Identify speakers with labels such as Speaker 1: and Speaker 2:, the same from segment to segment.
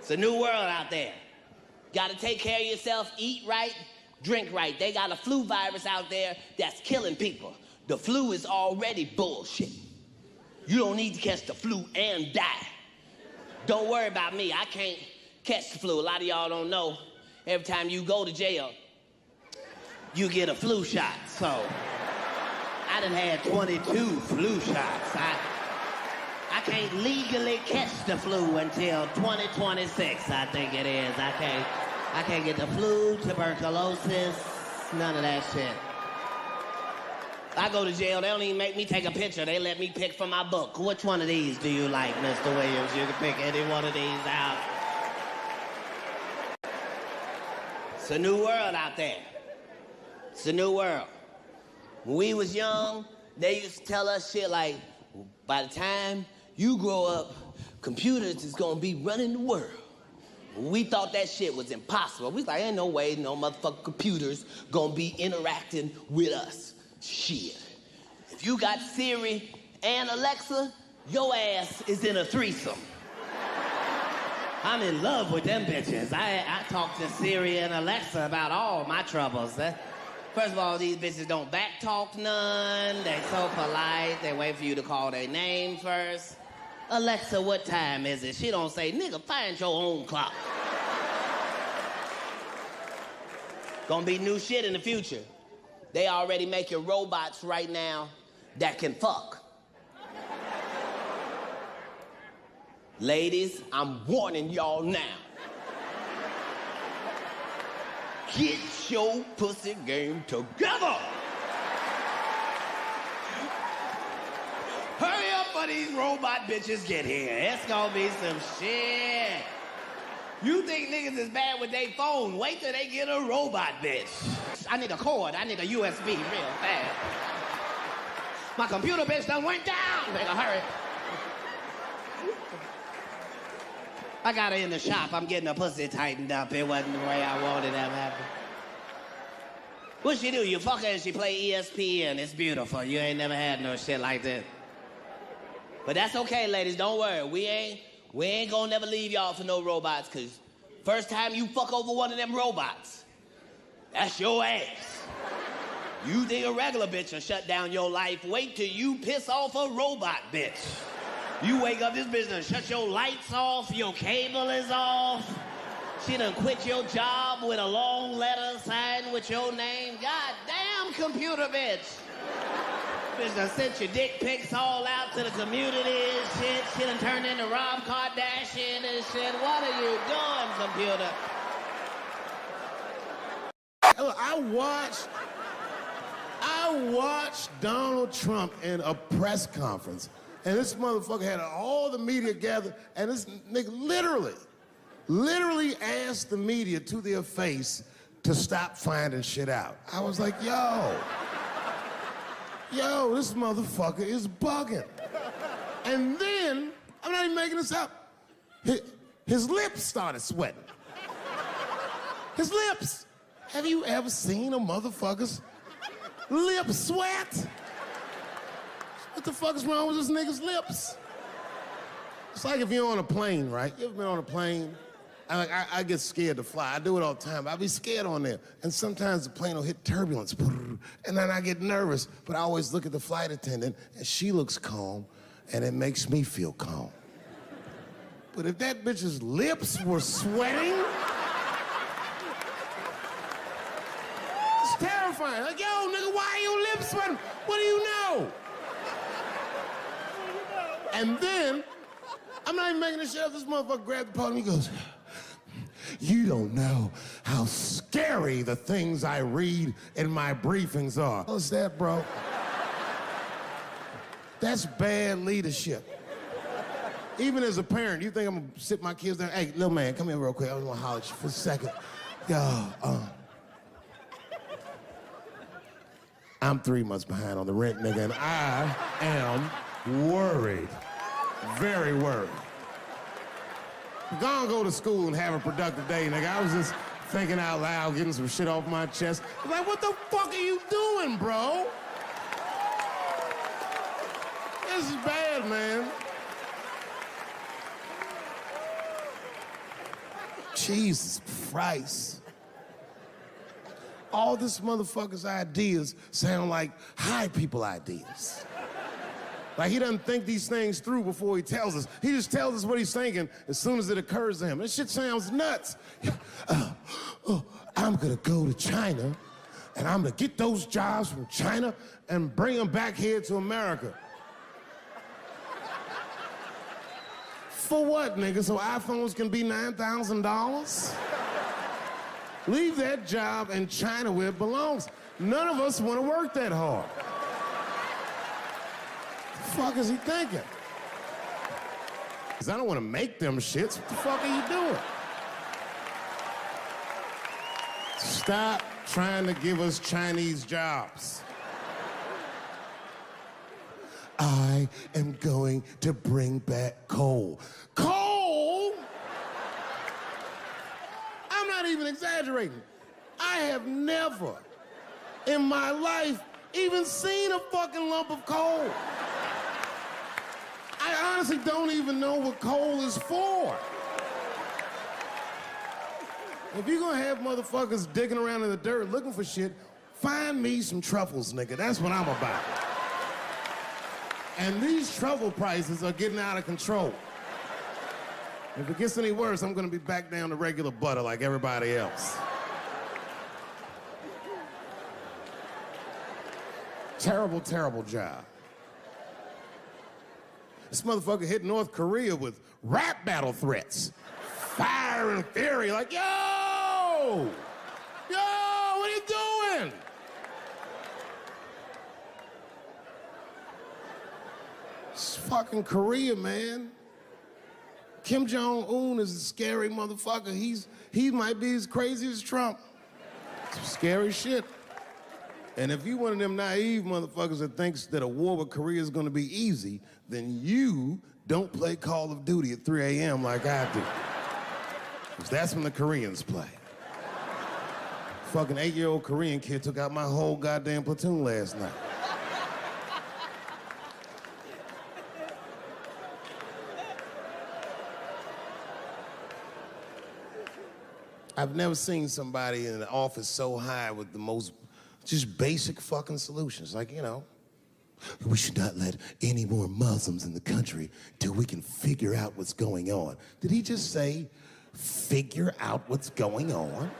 Speaker 1: It's a new world out there. Gotta take care of yourself, eat right, drink right. They got a flu virus out there that's killing people. The flu is already bullshit. You don't need to catch the flu and die. Don't worry about me, I can't catch the flu. A lot of y'all don't know, every time you go to jail, you get a flu shot. So, I done had 22 flu shots. I can't legally catch the flu until 2026, I think it is. I can't get the flu, tuberculosis, none of that shit. I go to jail, they don't even make me take a picture. They let me pick from my book. Which one of these do you like, Mr. Williams? You can pick any one of these out. It's a new world out there. It's a new world. When we was young, they used to tell us shit like, by the time you grow up, computers is gonna be running the world. We thought that shit was impossible. We was like, ain't no way no motherfucking computers gonna be interacting with us. Shit. If you got Siri and Alexa, your ass is in a threesome. I'm in love with them bitches. I talk to Siri and Alexa about all my troubles. First of all, these bitches don't backtalk none. They so polite. They wait for you to call their name first. Alexa, what time is it? She don't say, nigga, find your own clock. Gonna be new shit in the future. They already making robots right now that can fuck. Ladies, I'm warning y'all now. Get your pussy game together. Hurry up for these robot bitches get here. It's gonna be some shit. You think niggas is bad with their phone? Wait till they get a robot bitch. I need a cord. I need a USB real fast. My computer bitch done went down. Nigga, hurry. I got her in the shop. I'm getting her pussy tightened up. It wasn't the way I wanted that to happen. What she do? You fuck her and she play ESPN. It's beautiful. You ain't never had no shit like that. But that's okay, ladies. Don't worry. We ain't gonna never leave y'all for no robots, because first time you fuck over one of them robots, that's your ass. You think a regular bitch will shut down your life? Wait till you piss off a robot bitch. You wake up, this bitch done shut your lights off, your cable is off. She done quit your job with a long letter signed with your name. God damn, computer bitch. Bitch done sent your dick pics all out to the community and shit. She done turned into Rob Kardashian and shit. What are you doing, computer?
Speaker 2: I watched Donald Trump in a press conference, and this motherfucker had all the media gathered, and this nigga literally asked the media to their face to stop finding shit out. I was like, yo, this motherfucker is bugging. And then, I'm not even making this up, his lips started sweating. His lips. Have you ever seen a motherfucker's lip sweat? What the fuck is wrong with this nigga's lips? It's like if you're on a plane, right? You ever been on a plane? I get scared to fly. I do it all the time. I be scared on there. And sometimes the plane will hit turbulence. And then I get nervous. But I always look at the flight attendant, and she looks calm, and it makes me feel calm. But if that bitch's lips were sweating, it's terrifying. Like, yo, nigga, why are your lips sweating? What do you know? And then, I'm not even making this shit up. This motherfucker grabbed the podium, he goes, you don't know how scary the things I read in my briefings are. What's that, bro? That's bad leadership. Even as a parent, you think I'm gonna sit my kids down? Hey, little man, come here real quick. I was gonna holler at you for a second. Yo, I'm 3 months behind on the rent, nigga, and I am worried. Very worried. Go to school and have a productive day, nigga. I was just thinking out loud, getting some shit off my chest. I'm like, what the fuck are you doing, bro? This is bad, man. Jesus Christ. All this motherfucker's ideas sound like high people ideas. Like he doesn't think these things through before he tells us. He just tells us what he's thinking as soon as it occurs to him. This shit sounds nuts. I'm gonna go to China and I'm gonna get those jobs from China and bring them back here to America. For what, nigga? So iPhones can be $9,000? Leave that job in China where it belongs. None of us want to work that hard. The fuck is he thinking? Because I don't want to make them shits. What the fuck are you doing? Stop trying to give us Chinese jobs. I am going to bring back coal. Coal? I'm not even exaggerating. I have never in my life even seen a fucking lump of coal. I honestly don't even know what coal is for. If you're gonna have motherfuckers digging around in the dirt looking for shit, find me some truffles, nigga. That's what I'm about. And these truffle prices are getting out of control. If it gets any worse, I'm gonna be back down to regular butter like everybody else. Terrible, terrible job. This motherfucker hit North Korea with rap battle threats. Fire and fury, like, yo! Yo, what are you doing? It's fucking Korea, man. Kim Jong-un is a scary motherfucker. He might be as crazy as Trump. Some scary shit. And if you one of them naive motherfuckers that thinks that a war with Korea is gonna be easy, then you don't play Call of Duty at 3 a.m. like I do. Because that's when the Koreans play. Fucking 8-year-old Korean kid took out my whole goddamn platoon last night. I've never seen somebody in an office so high with the most just basic fucking solutions. Like, you know, we should not let any more Muslims in the country till we can figure out what's going on. Did he just say, figure out what's going on?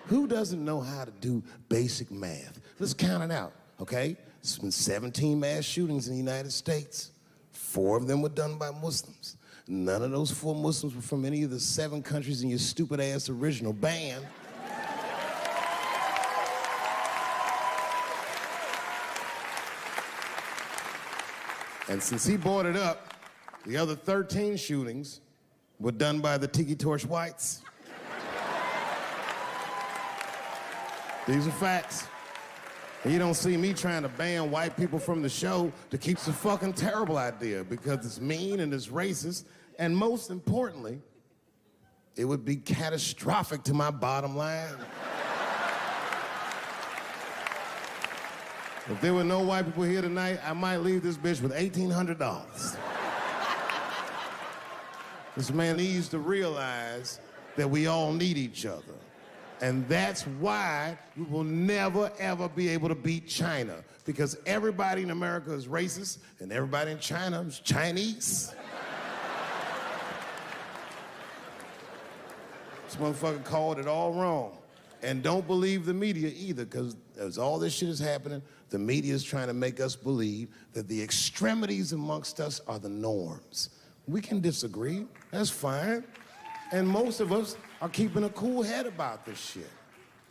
Speaker 2: Who doesn't know how to do basic math? Let's count it out, okay? There's been 17 mass shootings in the United States. 4 of them were done by Muslims. None of those 4 Muslims were from any of the 7 countries in your stupid ass original band. And since he brought it up, the other 13 shootings were done by the Tiki Torch Whites. These are facts. And you don't see me trying to ban white people from the show to keep the fucking terrible idea because it's mean and it's racist. And most importantly, it would be catastrophic to my bottom line. If there were no white people here tonight, I might leave this bitch with $1,800. This man needs to realize that we all need each other. And that's why we will never, ever be able to beat China. Because everybody in America is racist, and everybody in China is Chinese. This motherfucker called it all wrong. And don't believe the media either, because as all this shit is happening, the media is trying to make us believe that the extremities amongst us are the norms. We can disagree, that's fine. And most of us are keeping a cool head about this shit.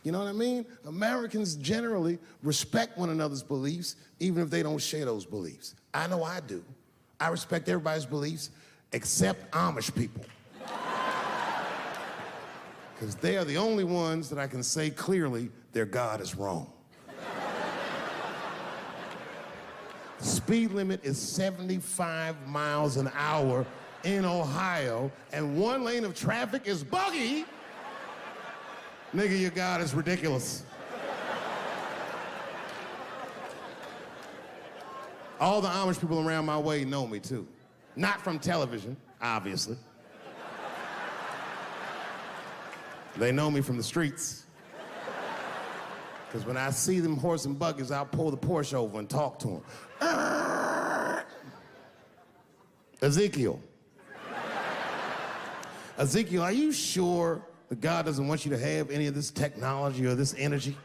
Speaker 2: You know what I mean? Americans generally respect one another's beliefs, even if they don't share those beliefs. I know I do. I respect everybody's beliefs except Amish people. Because they are the only ones that I can say clearly their God is wrong. The speed limit is 75 miles an hour in Ohio, and 1 lane of traffic is buggy. Nigga, your God is ridiculous. All the Amish people around my way know me, too. Not from television, obviously. They know me from the streets. Because when I see them horse and buggies, I'll pull the Porsche over and talk to them. Ezekiel. Ezekiel, are you sure that God doesn't want you to have any of this technology or this energy?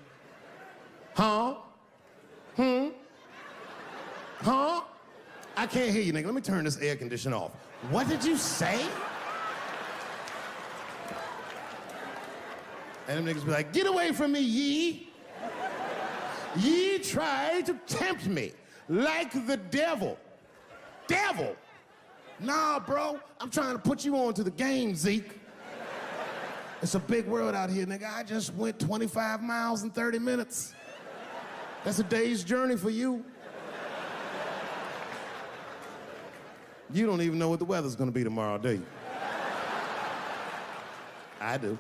Speaker 2: Huh? Huh? I can't hear you, nigga. Let me turn this air conditioner off. What did you say? And them niggas be like, get away from me, ye. Ye tried to tempt me like the devil. Devil? Nah, bro. I'm trying to put you on to the game, Zeke. It's a big world out here, nigga. I just went 25 miles in 30 minutes. That's a day's journey for you. You don't even know what the weather's gonna be tomorrow, do you? I do.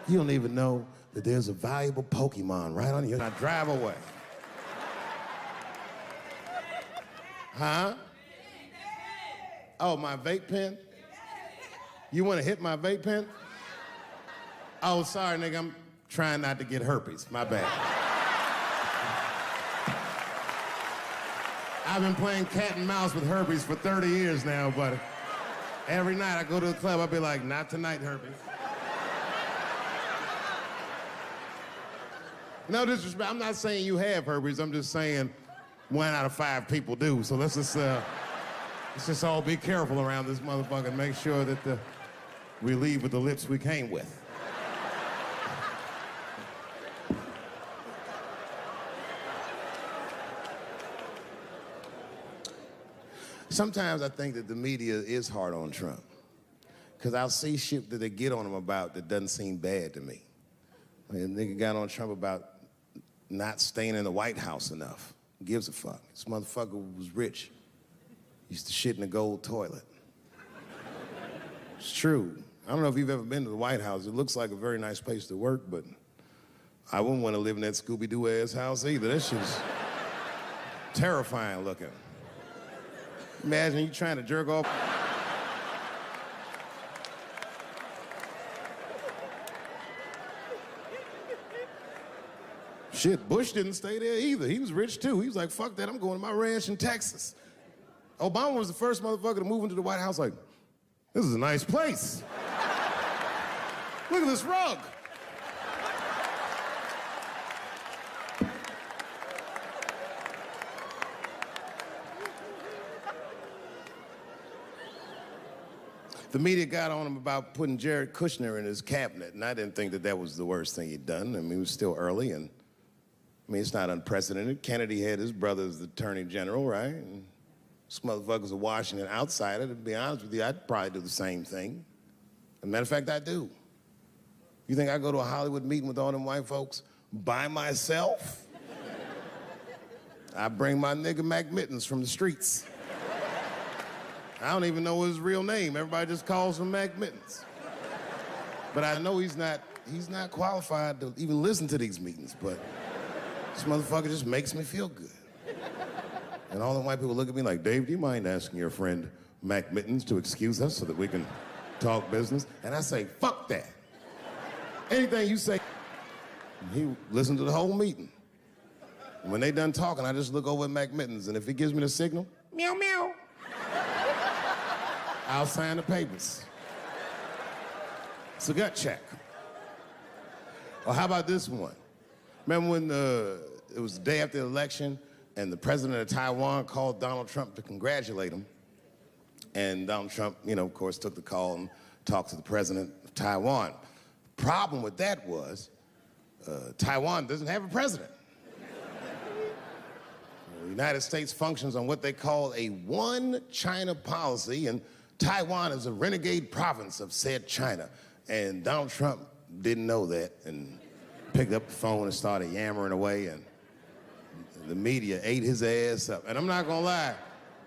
Speaker 2: You don't even know that there's a valuable Pokemon right on you. Now drive away. Huh? Oh, my vape pen? You wanna hit my vape pen? Oh, sorry, nigga, I'm trying not to get herpes. My bad. I've been playing cat and mouse with herpes for 30 years now, buddy. Every night I go to the club, I'll be like, not tonight, herpes. No disrespect, I'm not saying you have herpes, I'm just saying 1 out of 5 people do. So let's just all be careful around this motherfucker and make sure that we leave with the lips we came with. Sometimes I think that the media is hard on Trump, because I'll see shit that they get on him about that doesn't seem bad to me. I mean, a nigga got on Trump about not staying in the White House enough. Who gives a fuck? This motherfucker was rich. Used to shit in a gold toilet. It's true. I don't know if you've ever been to the White House. It looks like a very nice place to work, but I wouldn't want to live in that Scooby-Doo ass house either. That shit's terrifying looking. Imagine you trying to jerk off. Shit, Bush didn't stay there either. He was rich too. He was like, fuck that, I'm going to my ranch in Texas. Obama was the first motherfucker to move into the White House like, this is a nice place. Look at this rug. The media got on him about putting Jared Kushner in his cabinet, and I didn't think that that was the worst thing he'd done. I mean, it was still early, and I mean, it's not unprecedented. Kennedy had his brother as the attorney general, right? And this motherfucker's a Washington outsider. To be honest with you, I'd probably do the same thing. As a matter of fact, I do. You think I go to a Hollywood meeting with all them white folks by myself? I bring my nigga Mac Mittens from the streets. I don't even know his real name. Everybody just calls him Mac Mittens. But I know he's not qualified to even listen to these meetings, but this motherfucker just makes me feel good. And all the white people look at me like, Dave, do you mind asking your friend Mac Mittens to excuse us so that we can talk business? And I say, fuck that. Anything you say. And he listened to the whole meeting. And when they done talking, I just look over at Mac Mittens, and if he gives me the signal, meow, meow, I'll sign the papers. It's a gut check. Or how about this one? Remember when it was the day after the election and the president of Taiwan called Donald Trump to congratulate him? And Donald Trump, you know, of course, took the call and talked to the president of Taiwan. Problem with that was Taiwan doesn't have a president. The United States functions on what they call a one China policy, and Taiwan is a renegade province of said China. And Donald Trump didn't know that and picked up the phone and started yammering away, and the media ate his ass up. And I'm not gonna lie,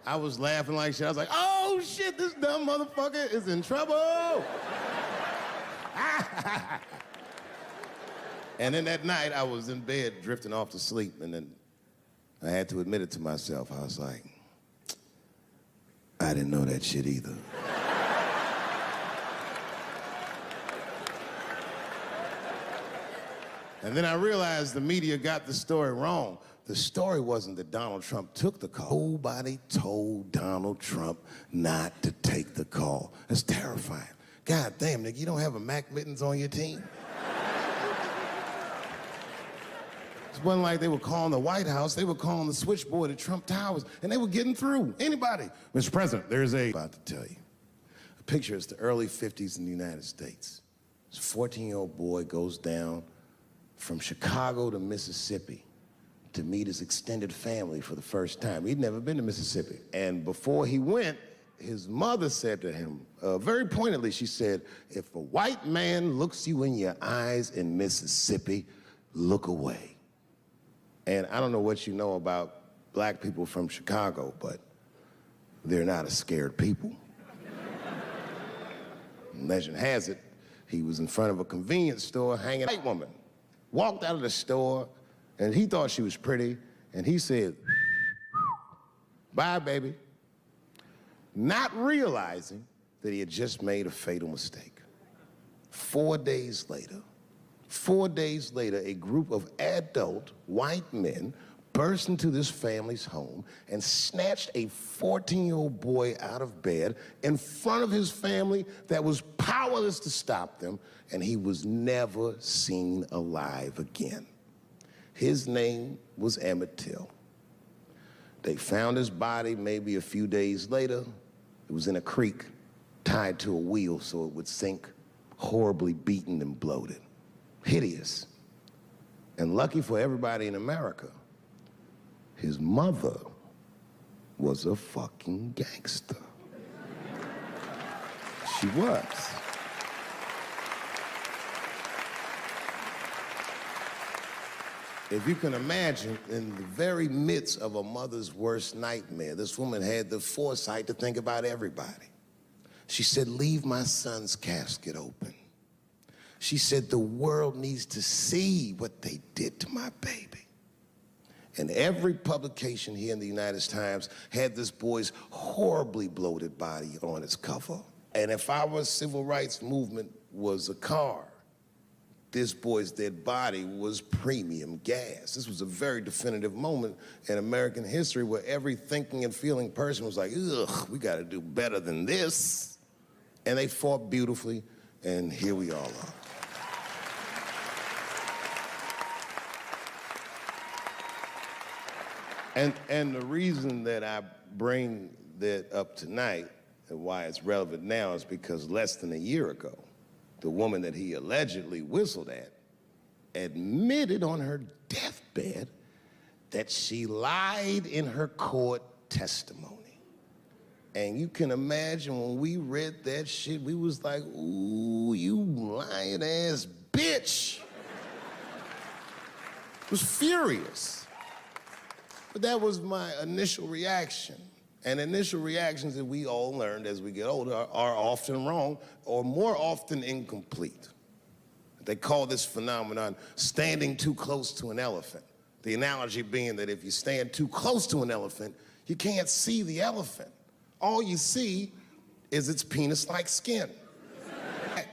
Speaker 2: I was laughing like shit. I was like, oh shit, this dumb motherfucker is in trouble. And then that night I was in bed drifting off to sleep, and then I had to admit it to myself. I was like, I didn't know that shit either. And then I realized the media got the story wrong. The story wasn't that Donald Trump took the call. Nobody told Donald Trump not to take the call. That's terrifying. God damn, nigga, you don't have a Mac Mittens on your team? It wasn't like they were calling the White House, they were calling the switchboard at Trump Towers, and they were getting through. Anybody. Mr. President, there's about to tell you. A picture is the early 50s in the United States. This 14-year-old boy goes down from Chicago to Mississippi to meet his extended family for the first time. He'd never been to Mississippi. And before he went, his mother said to him, very pointedly, she said, if a white man looks you in your eyes in Mississippi, look away. And I don't know what you know about black people from Chicago, but they're not a scared people. Legend has it, he was in front of a convenience store hanging out. A white woman walked out of the store, and he thought she was pretty, and he said, bye, baby. Not realizing that he had just made a fatal mistake. 4 days later, a group of adult white men burst into this family's home and snatched a 14-year-old boy out of bed in front of his family that was powerless to stop them, and he was never seen alive again. His name was Emmett Till. They found his body maybe a few days later. It was in a creek, tied to a wheel so it would sink, horribly beaten and bloated. Hideous. And lucky for everybody in America, his mother was a fucking gangster. She was. If you can imagine, in the very midst of a mother's worst nightmare, this woman had the foresight to think about everybody. She said, leave my son's casket open. She said, the world needs to see what they did to my baby. And every publication here in the United Times had this boy's horribly bloated body on its cover. And if our civil rights movement was a car, this boy's dead body was premium gas. This was a very definitive moment in American history where every thinking and feeling person was like, ugh, we gotta do better than this. And they fought beautifully, and here we all are. And the reason that I bring that up tonight and why it's relevant now is because less than a year ago, the woman that he allegedly whistled at admitted on her deathbed that she lied in her court testimony. And you can imagine when we read that shit, we was like, ooh, you lying ass bitch. Was furious. But that was my initial reaction. And initial reactions that we all learned as we get older are often wrong or more often incomplete. They call this phenomenon standing too close to an elephant. The analogy being that if you stand too close to an elephant, you can't see the elephant. All you see is its penis-like skin.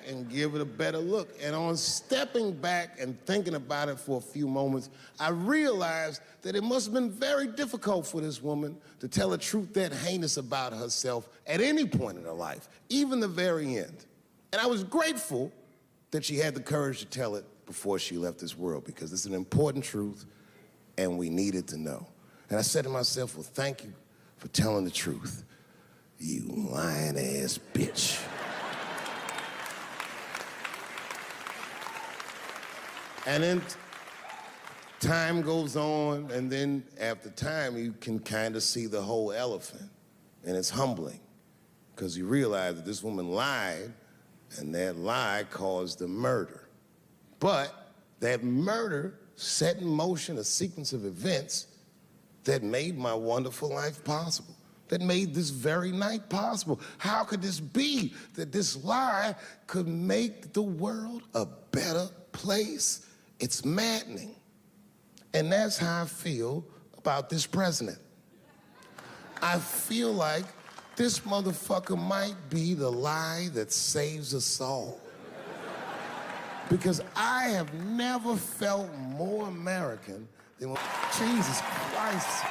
Speaker 2: And give it a better look. And on stepping back and thinking about it for a few moments, I realized that it must have been very difficult for this woman to tell a truth that heinous about herself at any point in her life, even the very end. And I was grateful that she had the courage to tell it before she left this world, because it's an important truth and we needed to know. And I said to myself, well, thank you for telling the truth, you lying ass bitch. And then time goes on, and then after time, you can kind of see the whole elephant. And it's humbling, because you realize that this woman lied, and that lie caused the murder. But that murder set in motion a sequence of events that made my wonderful life possible, that made this very night possible. How could this be that this lie could make the world a better place? It's maddening. And that's how I feel about this president. I feel like this motherfucker might be the lie that saves us all. Because I have never felt more American than when, Jesus Christ,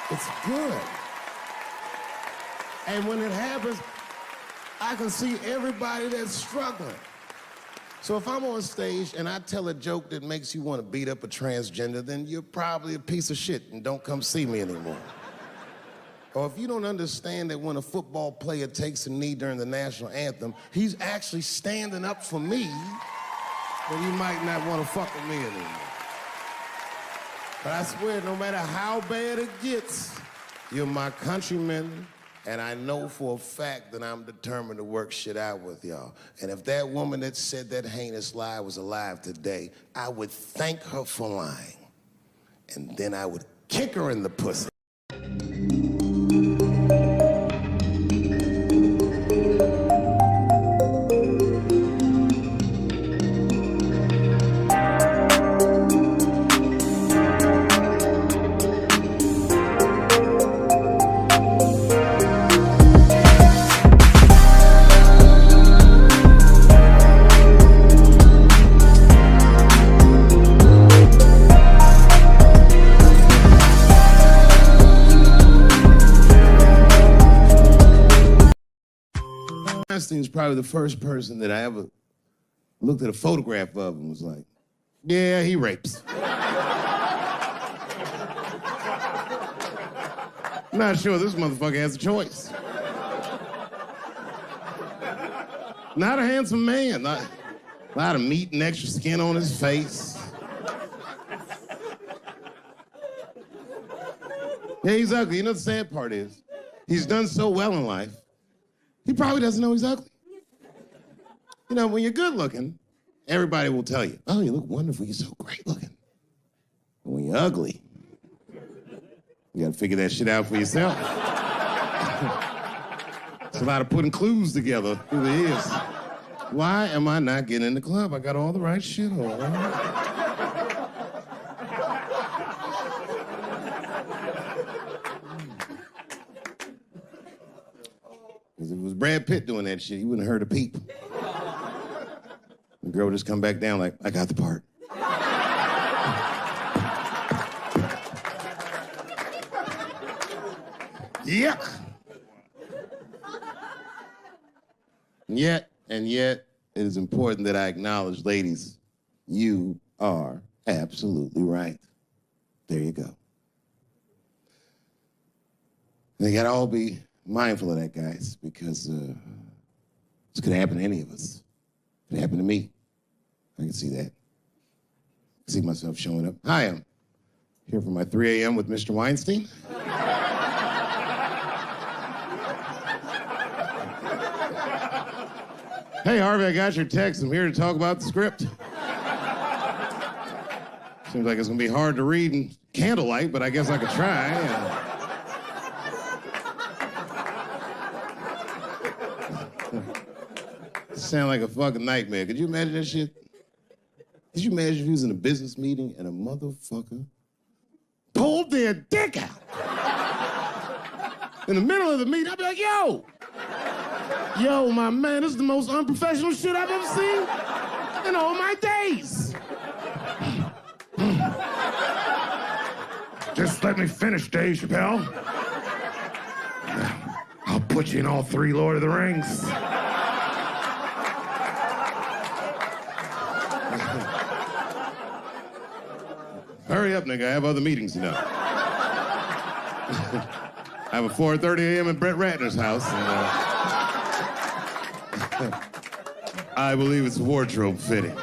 Speaker 2: it's good. And when it happens, I can see everybody that's struggling. So if I'm on stage and I tell a joke that makes you want to beat up a transgender, then you're probably a piece of shit and don't come see me anymore. Or if you don't understand that when a football player takes a knee during the national anthem, he's actually standing up for me, then you might not want to fuck with me anymore. But I swear, no matter how bad it gets, you're my countrymen, and I know for a fact that I'm determined to work shit out with y'all. And if that woman that said that heinous lie was alive today, I would thank her for lying. And then I would kick her in the pussy. Weinstein's probably the first person that I ever looked at a photograph of and was like, yeah, he rapes. I'm not sure this motherfucker has a choice. Not a handsome man. Not a lot of meat and extra skin on his face. Yeah, he's ugly. You know the sad part is, he's done so well in life, he probably doesn't know he's ugly. You know, when you're good looking, everybody will tell you, oh, you look wonderful, you're so great looking. But when you're ugly, you gotta figure that shit out for yourself. It's a lot of putting clues together through the years. Why am I not getting in the club? I got all the right shit on. If it was Brad Pitt doing that shit, he wouldn't have heard a peep. The girl would just come back down like, I got the part. Yuck. And yet, it is important that I acknowledge, ladies, you are absolutely right. There you go. They gotta all be mindful of that, guys, because this could happen to any of us. It could happen to me. I can see that. I see myself showing up. Hi, I'm here for my 3 a.m. with Mr. Weinstein. Hey, Harvey, I got your text. I'm here to talk about the script. Seems like it's gonna be hard to read in candlelight, but I guess I could try. Sound like a fucking nightmare. Could you imagine that shit? Could you imagine if you was in a business meeting and a motherfucker pulled their dick out? In the middle of the meeting, I'd be like, yo, my man, this is the most unprofessional shit I've ever seen in all my days. Just let me finish, Dave Chappelle. I'll put you in all 3 Lord of the Rings. Hurry up, nigga. I have other meetings tonight. I have a 4:30 a.m. at Brett Ratner's house. And, I believe it's wardrobe fitting.